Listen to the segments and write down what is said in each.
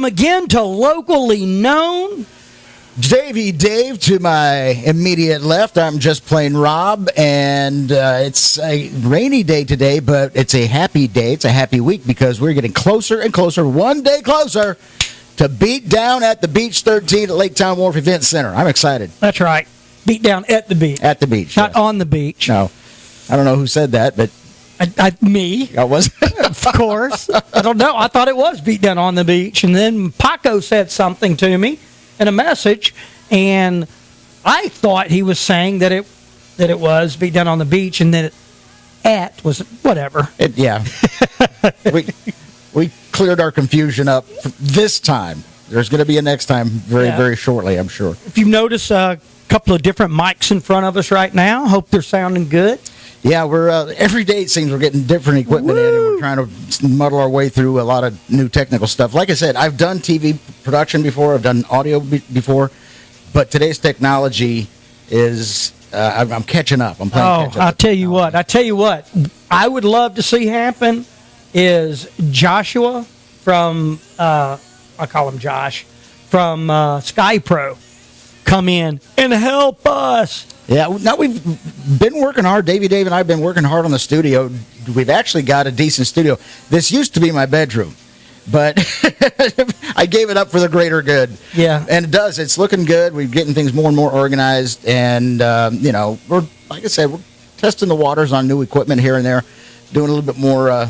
Welcome again to Locally Known. Davey Dave to my immediate left. I'm just plain Rob, and it's a rainy day today, but it's a happy day. It's a happy week because we're getting closer and closer, one day closer, to Beatdown at the Beach 13 at Lake Town Wharf Event Center. I'm excited. That's right. Beatdown at the beach. At the beach. Not yes. on the beach. No. I don't know who said that, but... Me. I was. Of course. I don't know. I thought it was Beatdown on the beach. And then Paco said something to me in a message, and I thought he was saying that it was Beatdown on the beach, and then it was whatever. Yeah. we cleared our confusion up this time. There's going to be a next time very shortly, I'm sure. If you notice a couple of different mics in front of us right now, hope they're sounding good. Yeah, we're every day it seems we're getting different equipment in, and we're trying to muddle our way through a lot of new technical stuff. Like I said, I've done TV production before, I've done audio before, but today's technology is I'm catching up. I'm playing catch up. I tell you what, I would love to see happen is Joshua from I call him Josh from SkyPro come in and help us. Yeah, now we've been working hard. Dave and I have been working hard on the studio. We've actually got a decent studio. This used to be my bedroom, but I gave it up for the greater good. Yeah. And it does. It's looking good. We're getting things more and more organized. And, we're, like I said, we're testing the waters on new equipment here and there, doing a little bit more, a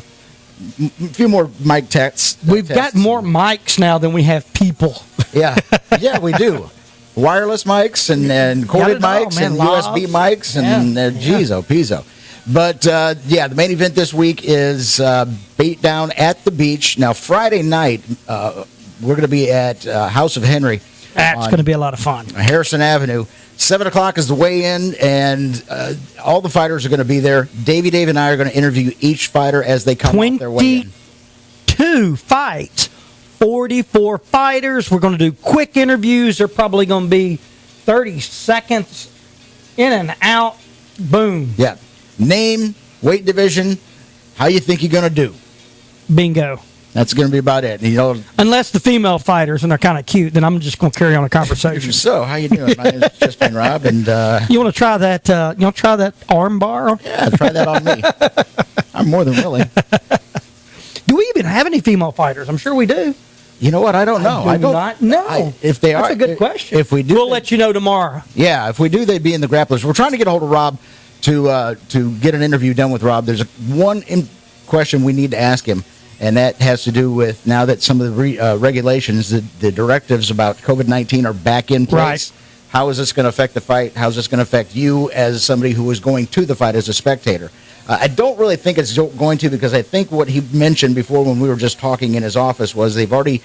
few more mic tests. We've got more mics now than we have people. Yeah. Yeah, we do. Wireless mics and corded mics and USB mics and geez, oh, Pizzo. But, the main event this week is Beatdown at the beach. Now, Friday night, we're going to be at House of Henry. That's going to be a lot of fun. Harrison Avenue. 7 o'clock is the weigh-in, and all the fighters are going to be there. Dave and I are going to interview each fighter as they come off their weigh-in. 22 fights. 44 fighters. We're going to do quick interviews. They're probably going to be 30 seconds in and out. Boom. Yeah. Name, weight division, how you think you're going to do. Bingo. That's going to be about it. Unless the female fighters and they're kind of cute, then I'm just going to carry on a conversation. So, how you doing? My name is just been Rob, and you want to try that? You want to try that arm bar? Yeah, try that on me. I'm more than willing. Do we even have any female fighters? I'm sure we do. You know what? I don't know. I do not know. If they are, that's a good question. If we do, we'll let you know tomorrow. Yeah, if we do, they'd be in the grapplers. We're trying to get a hold of Rob to get an interview done with Rob. There's one question we need to ask him, and that has to do with now that some of the regulations, the directives about COVID-19 are back in place. Right. How is this going to affect the fight? How is this going to affect you as somebody who is going to the fight as a spectator? I don't really think it's going to, because I think what he mentioned before when we were just talking in his office was they've already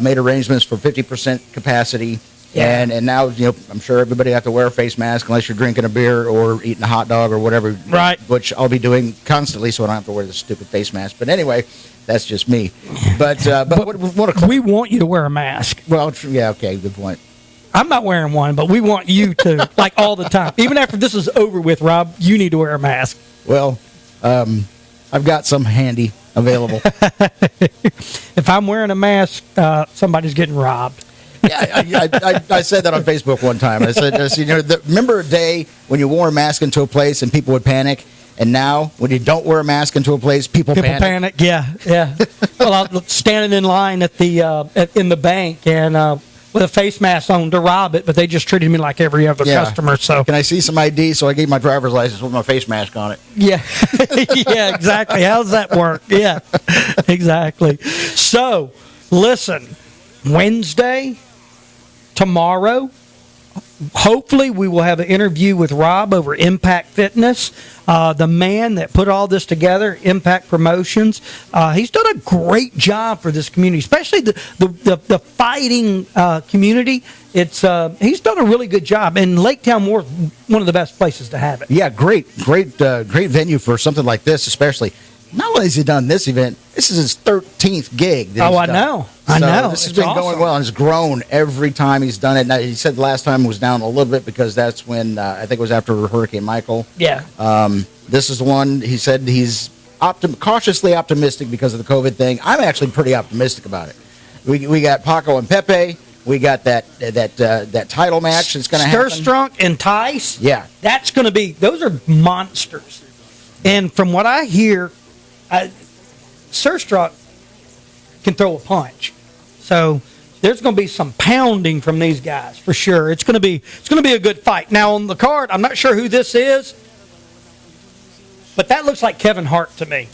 made arrangements for 50% capacity. Yeah. And now, I'm sure everybody have to wear a face mask unless you're drinking a beer or eating a hot dog or whatever. Right. Which I'll be doing constantly, so I don't have to wear this stupid face mask. But anyway, that's just me. But we want you to wear a mask. Well, yeah, okay, good point. I'm not wearing one, but we want you to, like all the time. Even after this is over with, Rob, you need to wear a mask. Well, I've got some handy available. If I'm wearing a mask, somebody's getting robbed. Yeah, I said that on Facebook one time. I said, remember a day when you wore a mask into a place and people would panic? And now, when you don't wear a mask into a place, people panic. Yeah. Well, I was standing in line at the in the bank and with a face mask on to rob it, but they just treated me like every other customer. So, can I see some ID? So I gave my driver's license with my face mask on it. Yeah, yeah, exactly. How does that work? Yeah, exactly. So, listen, Wednesday, tomorrow, hopefully we will have an interview with Rob over Impact Fitness, the man that put all this together, Impact Promotions. He's done a great job for this community, especially the fighting community. He's done a really good job, and Lake Town Wharf, one of the best places to have it. Yeah, great venue for something like this, especially. Not only has he done this event, this is his 13th gig. I know. This has been going well, and it's grown every time he's done it. Now, he said the last time was down a little bit because that's when, I think it was after Hurricane Michael. Yeah. This is the one, he said he's cautiously optimistic because of the COVID thing. I'm actually pretty optimistic about it. We got Paco and Pepe. We got that title match that's going to happen. Sturstrunk and Tice. Yeah. That's going to be, those are monsters. And from what I hear, Sturstrunk can throw a punch. So there's going to be some pounding from these guys for sure. It's going to be a good fight. Now on the card, I'm not sure who this is, but that looks like Kevin Hart to me.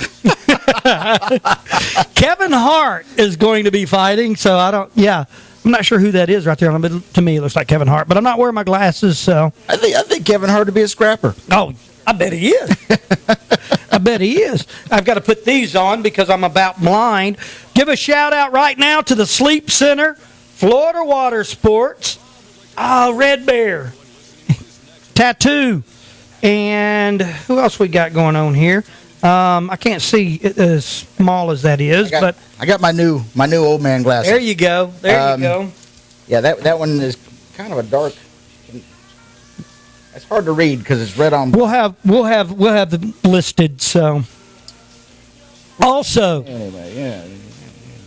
Kevin Hart is going to be fighting, so I'm not sure who that is right there. But to me, it looks like Kevin Hart, but I'm not wearing my glasses, so I think Kevin Hart would be a scrapper. Oh, I bet he is. I bet he is. I've got to put these on because I'm about blind. Give a shout out right now to the Sleep Center, Florida Water Sports, Red Bear, Tattoo, and who else we got going on here? I can't see it as small as that is, but I got my new old man glasses. There you go. There you go. Yeah, that one is kind of a dark. It's hard to read because it's red on. We'll have them listed. So, also, anyway, yeah.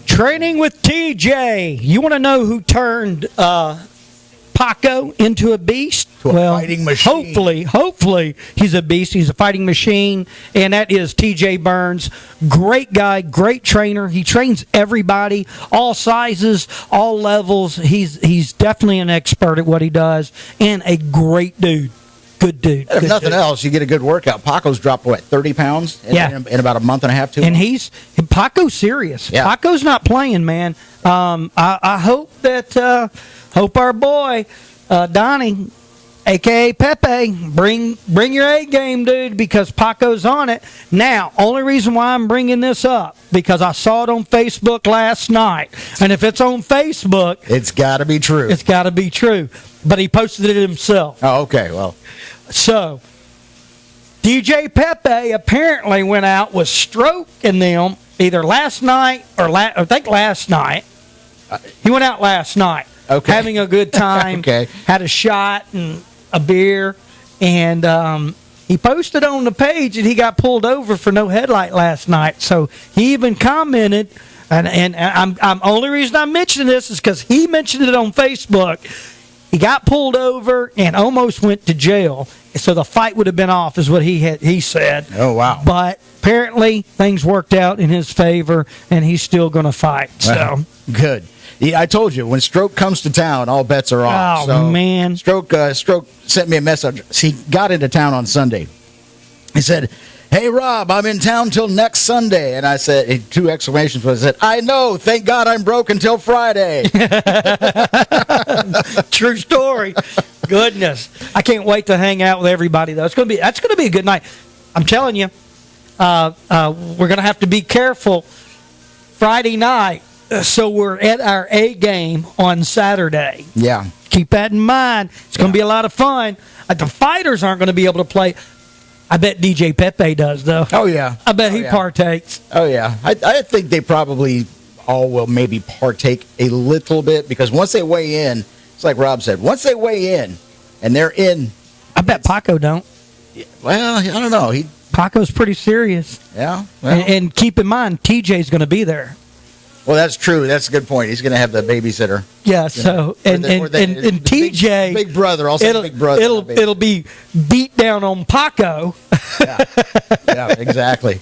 Training with TJ. You want to know who turned Paco into a beast? A fighting machine. Hopefully he's a beast. He's a fighting machine, and that is TJ Burns. Great guy, great trainer. He trains everybody, all sizes, all levels. He's definitely an expert at what he does, and a great dude. Good dude. If nothing else, you get a good workout. Paco's dropped, 30 pounds in about a month and a half, 2 months? And Paco's serious. Yeah. Paco's not playing, man. I hope that our boy, Donnie, a.k.a. Pepe, bring your A game, dude, because Paco's on it. Now, only reason why I'm bringing this up, because I saw it on Facebook last night. And if it's on Facebook... It's got to be true. It's got to be true. But he posted it himself. Oh, okay, well... So, DJ Pepe apparently went out with Stroke and them either last night or I think last night. He went out last night, having a good time. Okay. Had a shot and a beer, and he posted on the page that he got pulled over for no headlight last night. So he even commented, and I'm only reason I'm mentioning this is because he mentioned it on Facebook. He got pulled over and almost went to jail. So the fight would have been off, is what he said. Oh, wow. But apparently things worked out in his favor, and he's still going to fight. Wow. So good. Yeah, I told you, when Stroke comes to town, all bets are off. Oh, man. Stroke sent me a message. He got into town on Sunday. He said, "Hey, Rob, I'm in town till next Sunday." And I said, 2 exclamations. I said, "I know. Thank God I'm broke until Friday." True story. Goodness. I can't wait to hang out with everybody, though. That's going to be a good night. I'm telling you, we're going to have to be careful Friday night. So we're at our A game on Saturday. Yeah. Keep that in mind. It's going to be a lot of fun. The fighters aren't going to be able to play. I bet DJ Pepe does, though. Oh, yeah. I bet he partakes. Oh, yeah. I think they probably all will maybe partake a little bit, because once they weigh in, it's like Rob said, once they weigh in and they're in. I bet Paco don't. Well, I don't know. Paco's pretty serious. Yeah. Well, and keep in mind, TJ's going to be there. Well, that's true. That's a good point. He's going to have the babysitter. Yeah. So and TJ, big brother, also big brother. It'll be beat down on Paco. Yeah, exactly.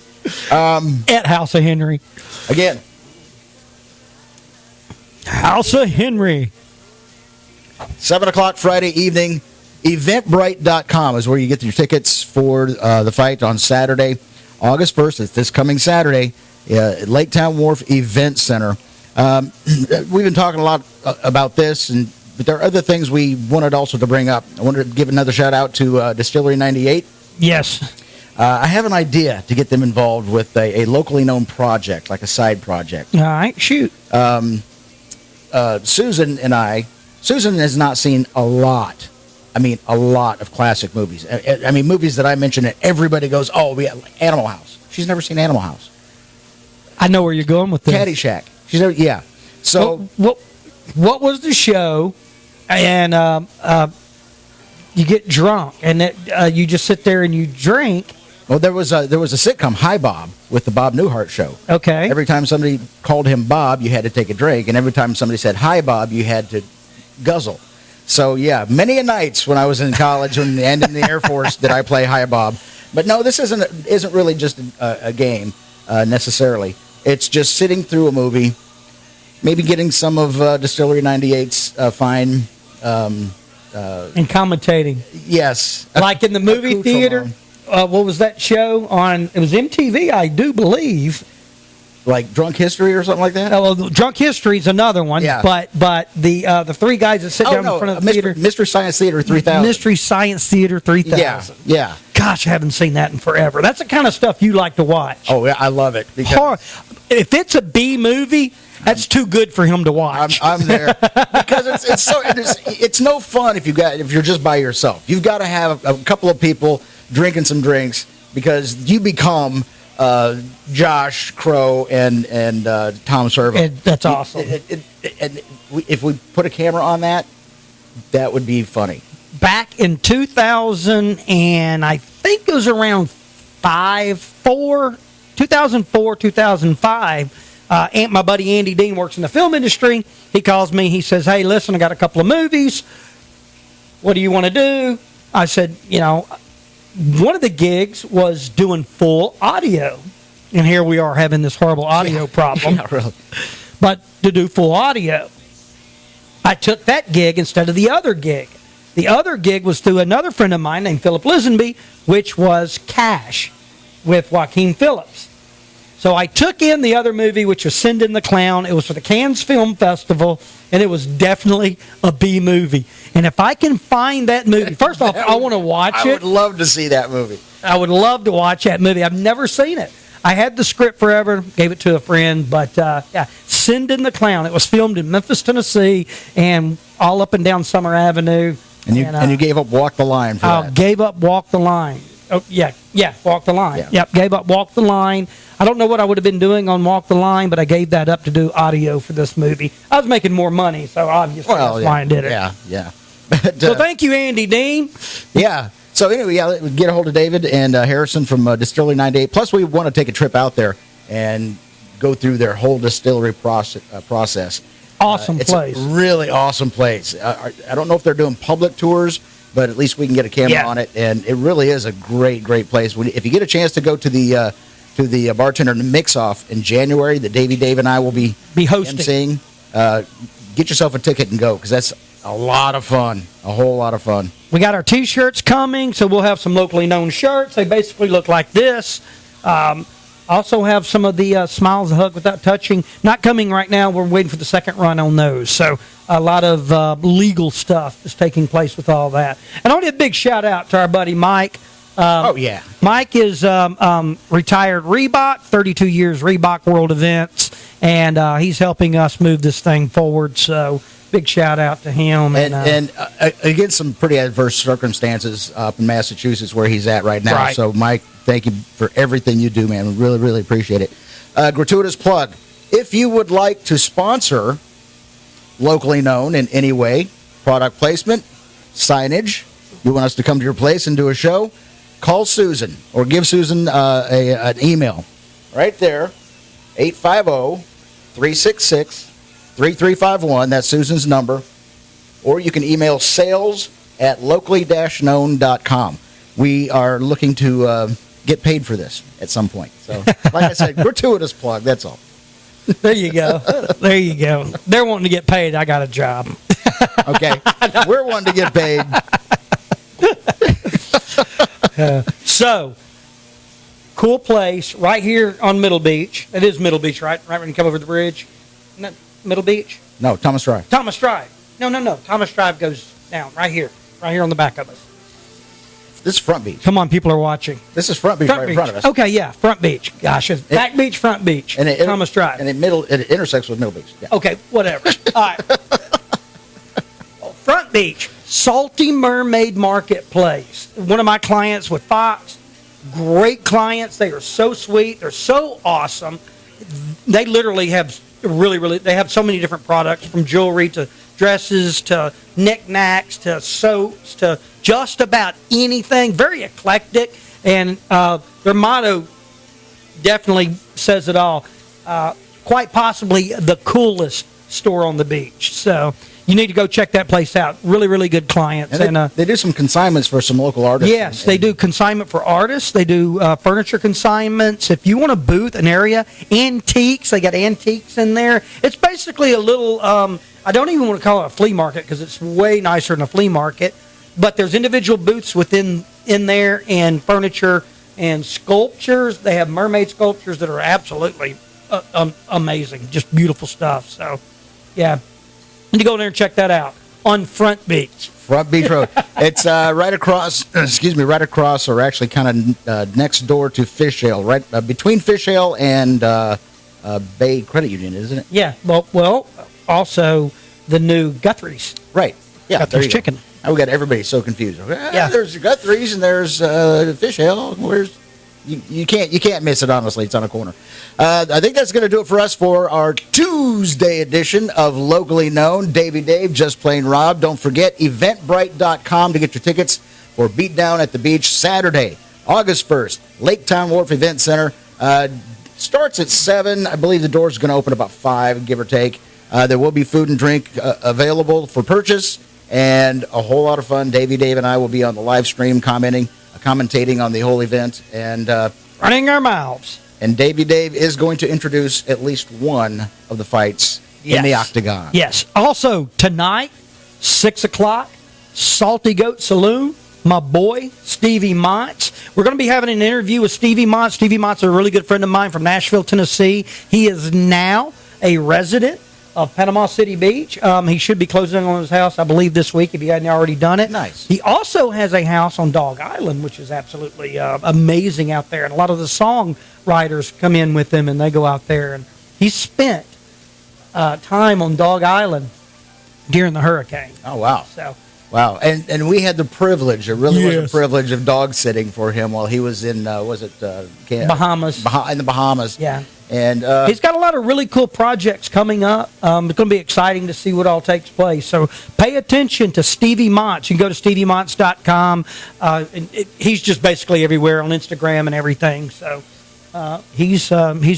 At House of Henry. Again, House of Henry. 7:00 Friday evening. Eventbrite.com is where you get your tickets for the fight on Saturday, August 1st. It's this coming Saturday. At Lake Town Wharf Event Center. We've been talking a lot about this, but there are other things we wanted also to bring up. I wanted to give another shout out to Distillery 98. Yes. I have an idea to get them involved with a locally known project, like a side project. All right, shoot. Susan has not seen a lot of classic movies. I mean, movies that I mentioned that everybody goes, "Oh, we like Animal House." She's never seen Animal House. I know where you're going with this. Caddyshack. She's never, yeah. So what was the show? And you get drunk, and you just sit there and you drink. Well, there was a sitcom, Hi Bob, with the Bob Newhart show. Okay. Every time somebody called him Bob, you had to take a drink, and every time somebody said Hi Bob, you had to guzzle. So yeah, many a nights when I was in college and in the Air Force did I play Hi Bob. But no, this isn't really just a game necessarily. It's just sitting through a movie, maybe getting some of Distillery 98's fine. And commentating. Yes. Like in the movie theater. What was that show on? It was MTV, I do believe. Like Drunk History or something like that? Oh, well, Drunk History is another one. Yeah. But the three guys that sit down in front of the theater. Mystery Science Theater 3000. Mystery Science Theater 3000. Yeah. Gosh, I haven't seen that in forever. That's the kind of stuff you like to watch. Oh, yeah, I love it. If it's a B movie, that's too good for him to watch. I'm there because it's no fun if you're just by yourself. You've got to have a couple of people drinking some drinks because you become Josh Crow and Tom Servo. That's awesome. And if we put a camera on that would be funny. Back in 2000, and I think it was around 2004, 2005, my buddy Andy Dean works in the film industry. He calls me. He says, hey, listen, I got a couple of movies. What do you want to do? I said, one of the gigs was doing full audio. And here we are having this horrible audio problem. Yeah, really. But to do full audio, I took that gig instead of the other gig. The other gig was through another friend of mine named Philip Lisenby, which was Cash with Joaquin Phillips. So I took in the other movie, which was Send in the Clown. It was for the Cannes Film Festival, and it was definitely a B movie. And if I can find that movie, first off, I want to watch it. I would love to see that movie. I would love to watch that movie. I've never seen it. I had the script forever, gave it to a friend, but yeah, Send in the Clown. It was filmed in Memphis, Tennessee, and all up and down Summer Avenue. And you gave up Walk the Line for that. I gave up Walk the Line. Oh, yeah, Walk the Line. Yeah. Yep, gave up Walk the Line. I don't know what I would have been doing on Walk the Line, but I gave that up to do audio for this movie. I was making more money, so obviously that's why I did it. Yeah. But, so thank you, Andy Dean. Yeah. So anyway, get a hold of David and Harrison from Distillery 98. Plus, we want to take a trip out there and go through their whole distillery process. Awesome place. It's a really awesome place. I don't know if they're doing public tours, but at least we can get a camera on it. And it really is a great, great place. If you get a chance to go to the bartender mix-off in January that Dave and I will be hosting, get yourself a ticket and go, because that's a lot of fun, a whole lot of fun. We got our T-shirts coming, so we'll have some locally known shirts. They basically look like this. Also have some of the Smiles a Hug Without Touching. Not coming right now. We're waiting for the second run on those. So a lot of legal stuff is taking place with all that. And I want to give a big shout-out to our buddy Mike. Mike is retired Reebok, 32 years Reebok World Events, and he's helping us move this thing forward. So big shout-out to him. And against some pretty adverse circumstances up in Massachusetts where he's at right now. Right. So, Mike, thank you for everything you do, man. We really, really appreciate it. Gratuitous plug. If you would like to sponsor locally known in any way, product placement, signage, you want us to come to your place and do a show, call Susan or give Susan an email right there, 850-366-3351. That's Susan's number. Or you can email sales@locally-known.com. We are looking to get paid for this at some point. So, like I said, gratuitous plug, that's all. There you go. There you go. They're wanting to get paid. I got a job. Okay. We're wanting to get paid. So, cool place right here on Middle Beach. It is Middle Beach, right? Right when you come over the bridge. Isn't that Middle Beach? No, Thomas Drive. Thomas Drive. No. Thomas Drive goes down right here on the back of us. This is Front Beach. Come on, people are watching. This is Front Beach right in front of us. Okay, yeah, Front Beach. Gosh, it's Back Beach, Front Beach, and Thomas Drive. And it intersects with Middle Beach. Yeah. Okay, whatever. All right. Front Beach, Salty Mermaid Marketplace. One of my clients with Fox, great clients. They are so sweet. They're so awesome. They literally have they have so many different products, from jewelry to dresses to knickknacks to soaps to just about anything. Very eclectic. And their motto definitely says it all. Quite possibly the coolest store on the beach. So you need to go check that place out. Really, really good clients. And they do some consignments for some local artists. Yes, they do consignment for artists. They do furniture consignments. If you want a booth, an area, antiques, they got antiques in there. It's basically a little, I don't even want to call it a flea market because it's way nicer than a flea market. But there's individual booths in there and furniture and sculptures. They have mermaid sculptures that are absolutely amazing, just beautiful stuff. So, yeah, need to go in there and check that out on Front Beach. Front Beach Road. It's right across, or actually kind of next door to Fish Ale, right between Fish Ale and Bay Credit Union, isn't it? Yeah, well, also the new Guthrie's. Right. Yeah, Guthrie's Chicken. We got everybody so confused. Yeah. There's Guthrie's and there's Fish Ale. Where's you can't miss it. Honestly, it's on a corner. I think that's going to do it for us for our Tuesday edition of Locally Known. Davey Dave, Just Plain Rob. Don't forget Eventbrite.com to get your tickets for Beatdown at the Beach Saturday, August 1st, Lake Town Wharf Event Center. Starts at 7. I believe the doors are going to open about 5, give or take. There will be food and drink available for purchase and a whole lot of fun. Davey Dave and I will be on the live stream commentating on the whole event and running our mouths. And Davey Dave is going to introduce at least one of the fights in the octagon. Yes. Also, tonight, 6 o'clock, Salty Goat Saloon, my boy, Stevie Montz. We're going to be having an interview with Stevie Montz. Stevie Montz is a really good friend of mine from Nashville, Tennessee. He is now a resident of Panama City Beach. He should be closing on his house, I believe, this week if he hadn't already done it. Nice. He also has a house on Dog Island, which is absolutely amazing out there. And a lot of the songwriters come in with him, and they go out there. And he spent time on Dog Island during the hurricane. Oh, wow. So, wow. And we had the privilege, it really was a privilege, of dog sitting for him while he was in, Bahamas. In the Bahamas. Yeah. And he's got a lot of really cool projects coming up. It's going to be exciting to see what all takes place. So pay attention to Stevie Montz. You can go to steviemontz.com. He's just basically everywhere on Instagram and everything. So he's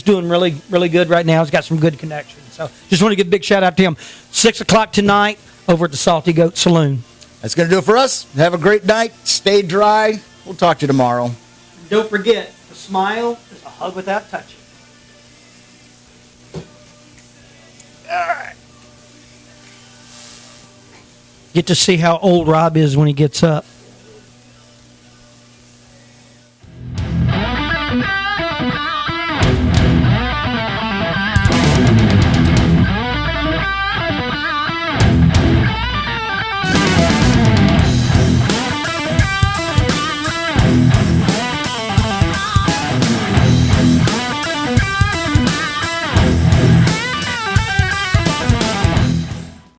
doing really, really good right now. He's got some good connections. So just want to give a big shout out to him. 6 o'clock tonight over at the Salty Goat Saloon. That's going to do it for us. Have a great night. Stay dry. We'll talk to you tomorrow. Don't forget, a smile is a hug without touching. All right. Get to see how old Rob is when he gets up.